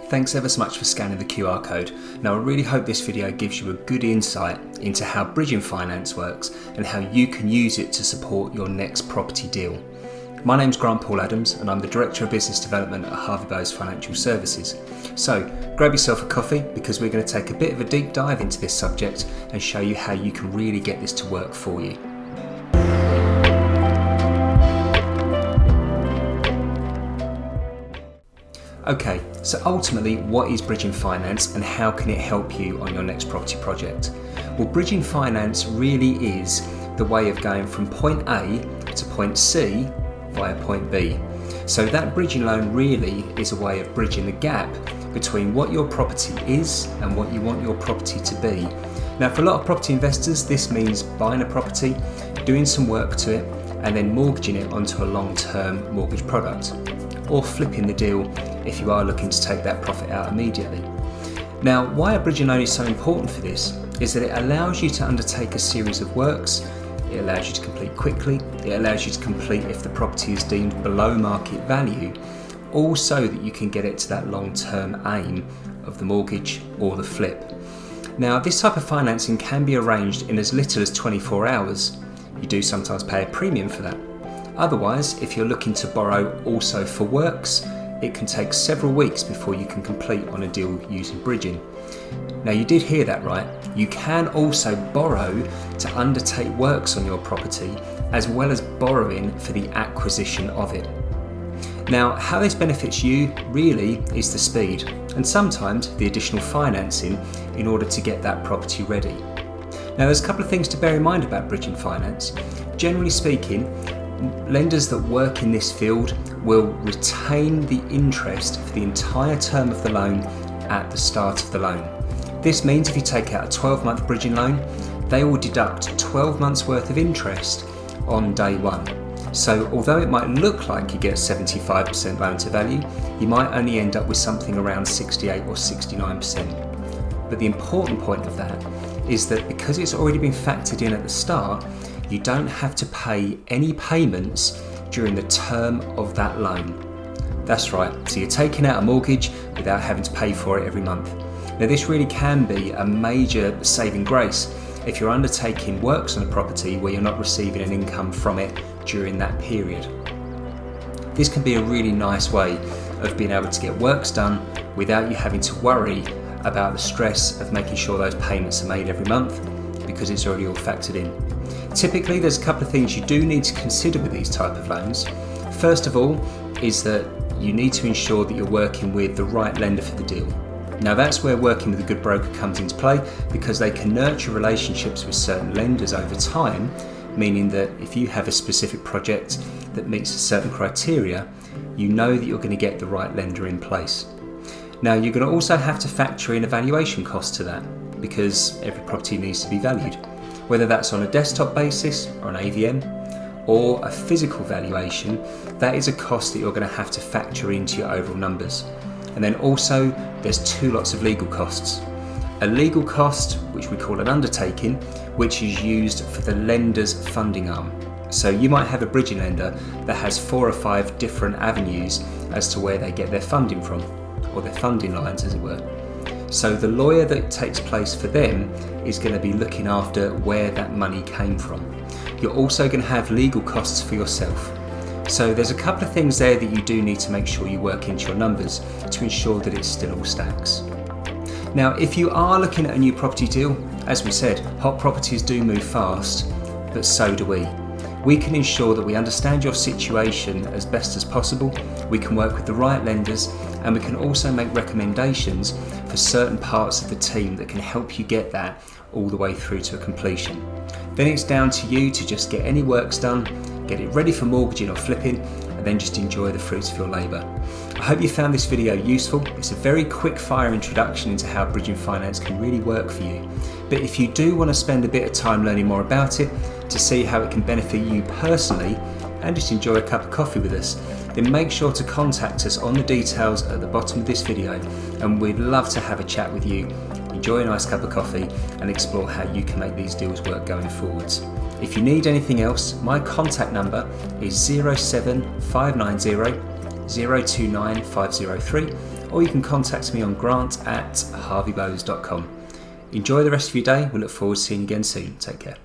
Thanks ever so much for scanning the QR code. Now I really hope this video gives you a good insight into how bridging finance works and how you can use it to support your next property deal. My name's Grant Paul Adams and I'm the Director of Business Development at Harvey Bowes Financial Services. So grab yourself a coffee because we're going to take a bit of a deep dive into this subject and show you how you can really get this to work for you. Okay, so ultimately what is bridging finance and how can it help you on your next property project? Well, bridging finance really is the way of going from point A to point C via point B. So that bridging loan really is a way of bridging the gap between what your property is and what you want your property to be. Now for a lot of property investors this means buying a property, doing some work to it and then mortgaging it onto a long-term mortgage product, or flipping the deal if you are looking to take that profit out immediately. Now, why a bridging loan is so important for this is that it allows you to undertake a series of works, it allows you to complete quickly, it allows you to complete if the property is deemed below market value, all so that you can get it to that long-term aim of the mortgage or the flip. Now, this type of financing can be arranged in as little as 24 hours. You do sometimes pay a premium for that. Otherwise, if you're looking to borrow also for works, it can take several weeks before you can complete on a deal using bridging. Now you did hear that right, you can also borrow to undertake works on your property as well as borrowing for the acquisition of it. Now how this benefits you really is the speed and sometimes the additional financing in order to get that property ready. Now there's a couple of things to bear in mind about bridging finance. Generally speaking, lenders that work in this field will retain the interest for the entire term of the loan at the start of the loan. This means if you take out a 12-month bridging loan, they will deduct 12 months worth of interest on day one. So although it might look like you get 75% loan to value, you might only end up with something around 68 or 69%. But the important point of that is that because it's already been factored in at the start, you don't have to pay any payments during the term of that loan. That's right, so you're taking out a mortgage without having to pay for it every month. Now this really can be a major saving grace if you're undertaking works on a property where you're not receiving an income from it during that period. This can be a really nice way of being able to get works done without you having to worry about the stress of making sure those payments are made every month because it's already all factored in. Typically there's a couple of things you do need to consider with these type of loans. First of all is that you need to ensure that you're working with the right lender for the deal. Now that's where working with a good broker comes into play because they can nurture relationships with certain lenders over time, meaning that if you have a specific project that meets a certain criteria, you know that you're going to get the right lender in place. Now you're going to also have to factor in a valuation cost to that because every property needs to be valued. Whether that's on a desktop basis or an AVM or a physical valuation, that is a cost that you're going to have to factor into your overall numbers. And then also there's two lots of legal costs. A legal cost, which we call an undertaking, which is used for the lender's funding arm. So you might have a bridging lender that has 4 or 5 different avenues as to where they get their funding from, or their funding lines as it were. So the lawyer that takes place for them is going to be looking after where that money came from. You're also going to have legal costs for yourself. So there's a couple of things there that you do need to make sure you work into your numbers to ensure that it still all stacks. Now if you are looking at a new property deal, as we said, hot properties do move fast, but so do we. We can ensure that we understand your situation as best as possible, we can work with the right lenders, and we can also make recommendations for certain parts of the team that can help you get that all the way through to a completion. Then it's down to you to just get any works done, get it ready for mortgaging or flipping, and then just enjoy the fruits of your labour. I hope you found this video useful. It's a very quick fire introduction into how bridging finance can really work for you. But if you do want to spend a bit of time learning more about it, to see how it can benefit you personally, and just enjoy a cup of coffee with us, then make sure to contact us on the details at the bottom of this video, and we'd love to have a chat with you, enjoy a nice cup of coffee, and explore how you can make these deals work going forwards. If you need anything else, my contact number is 07590 029 503, or you can contact me on grant@harveybowes.com. Enjoy the rest of your day. We look forward to seeing you again soon. Take care.